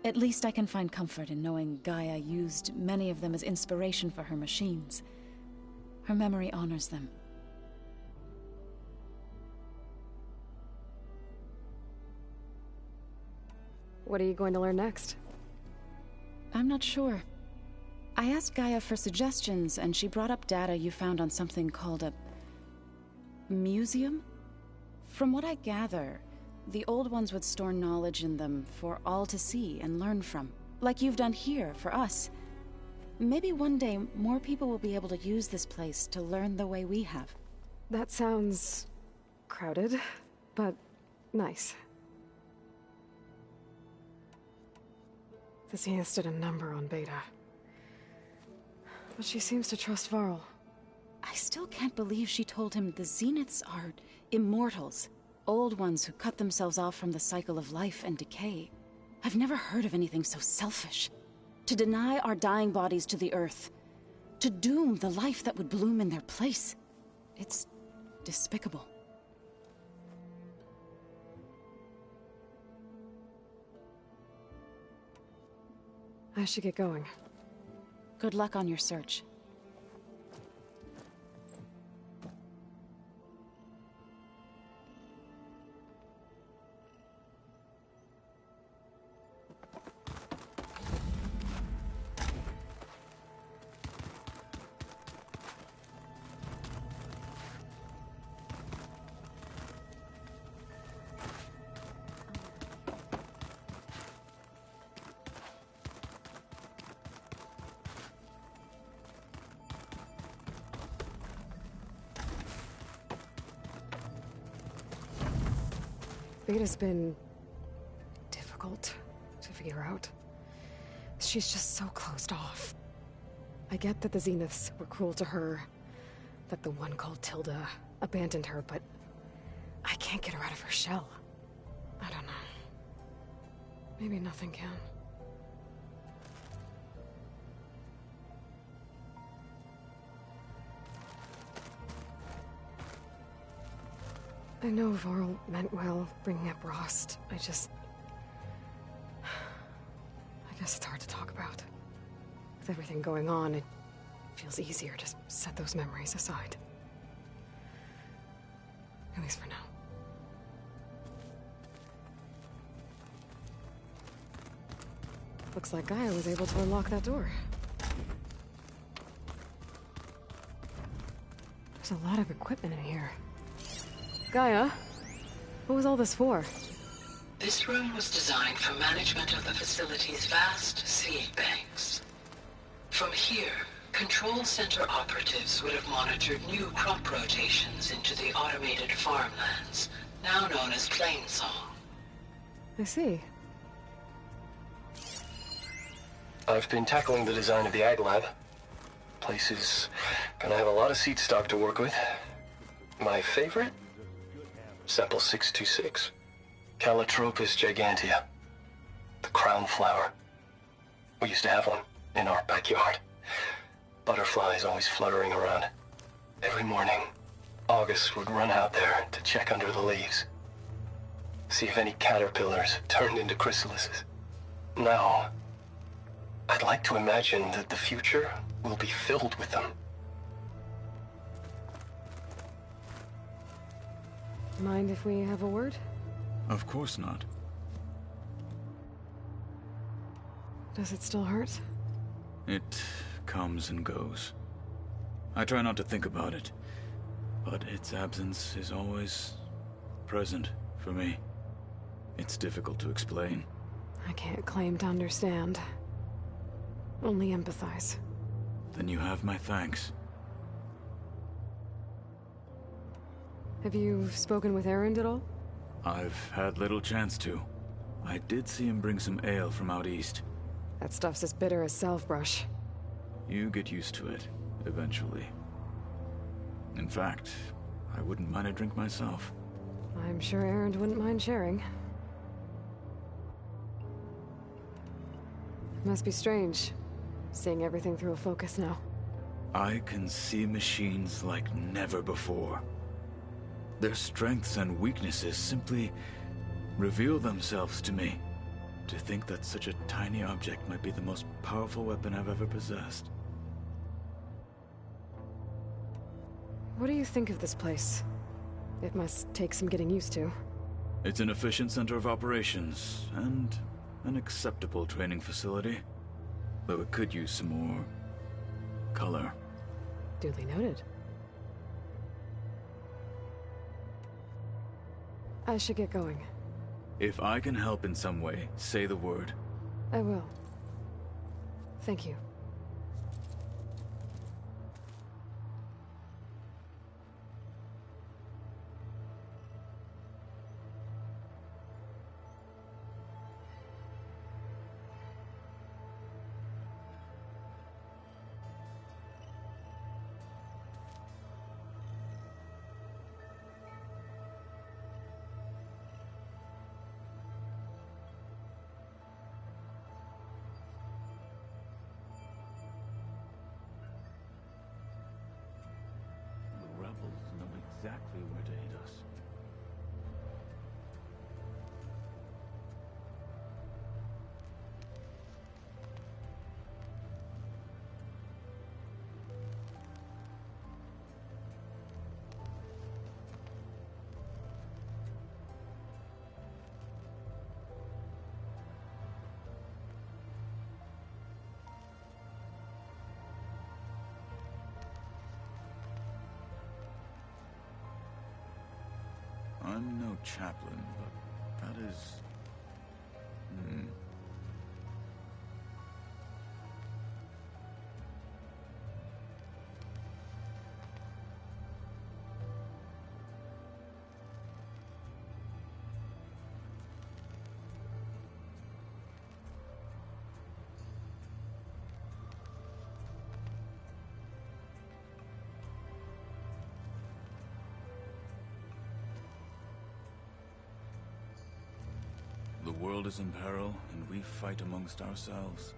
[SPEAKER 18] At least I can find comfort in knowing Gaia used many of them as inspiration for her machines. Her memory honors them.
[SPEAKER 1] What are you going to learn next?
[SPEAKER 18] I'm not sure. I asked Gaia for suggestions, and she brought up data you found on something called a... museum? From what I gather, the old ones would store knowledge in them for all to see and learn from. Like you've done here, for us. Maybe one day, more people will be able to use this place to learn the way we have.
[SPEAKER 1] That sounds... crowded, but nice. The Zeniths did a number on Beta. But she seems to trust Varl.
[SPEAKER 18] I still can't believe she told him the Zeniths are immortals. Old ones who cut themselves off from the cycle of life and decay. I've never heard of anything so selfish. To deny our dying bodies to the earth. To doom the life that would bloom in their place. It's despicable.
[SPEAKER 1] I should get going.
[SPEAKER 18] Good luck on your search.
[SPEAKER 1] Beta's been... difficult to figure out. She's just so closed off. I get that the Zeniths were cruel to her, that the one called Tilda abandoned her, but I can't get her out of her shell. I don't know. Maybe nothing can. I know Varl meant well, bringing up Rost. I guess it's hard to talk about. With everything going on, it feels easier to set those memories aside. At least for now. Looks like Gaia was able to unlock that door. There's a lot of equipment in here. Gaia, what was all this for?
[SPEAKER 14] This room was designed for management of the facility's vast seed banks. From here, Control Center operatives would have monitored new crop rotations into the automated farmlands, now known as Plainsong.
[SPEAKER 1] I see.
[SPEAKER 5] I've been tackling the design of the Ag Lab. Place is gonna have a lot of seed stock to work with. My favorite? Sample 626. Calotropis gigantea. The crown flower. We used to have one in our backyard. Butterflies always fluttering around. Every morning, August would run out there to check under the leaves. See if any caterpillars turned into chrysalises. Now, I'd like to imagine that the future will be filled with them.
[SPEAKER 1] Mind if we have a word?
[SPEAKER 19] Of course not.
[SPEAKER 1] Does it still hurt?
[SPEAKER 19] It comes and goes. I try not to think about it, but its absence is always present for me. It's difficult to explain.
[SPEAKER 1] I can't claim to understand. Only empathize.
[SPEAKER 19] Then you have my thanks.
[SPEAKER 1] Have you spoken with Erend at all?
[SPEAKER 19] I've had little chance to. I did see him bring some ale from out east.
[SPEAKER 1] That stuff's as bitter as self-brush.
[SPEAKER 19] You get used to it, eventually. In fact, I wouldn't mind a drink myself.
[SPEAKER 1] I'm sure Erend wouldn't mind sharing. Must be strange, seeing everything through a focus now.
[SPEAKER 19] I can see machines like never before. Their strengths and weaknesses simply reveal themselves to me. To think that such a tiny object might be the most powerful weapon I've ever possessed.
[SPEAKER 1] What do you think of this place? It must take some getting used to.
[SPEAKER 19] It's an efficient center of operations, and an acceptable training facility. Though it could use some more color.
[SPEAKER 1] Duly noted. I should get going.
[SPEAKER 19] If I can help in some way, say the word.
[SPEAKER 1] I will. Thank you.
[SPEAKER 19] Exactly where to hit us. I'm no chaplain, but that is... The world is in peril, and we fight amongst ourselves.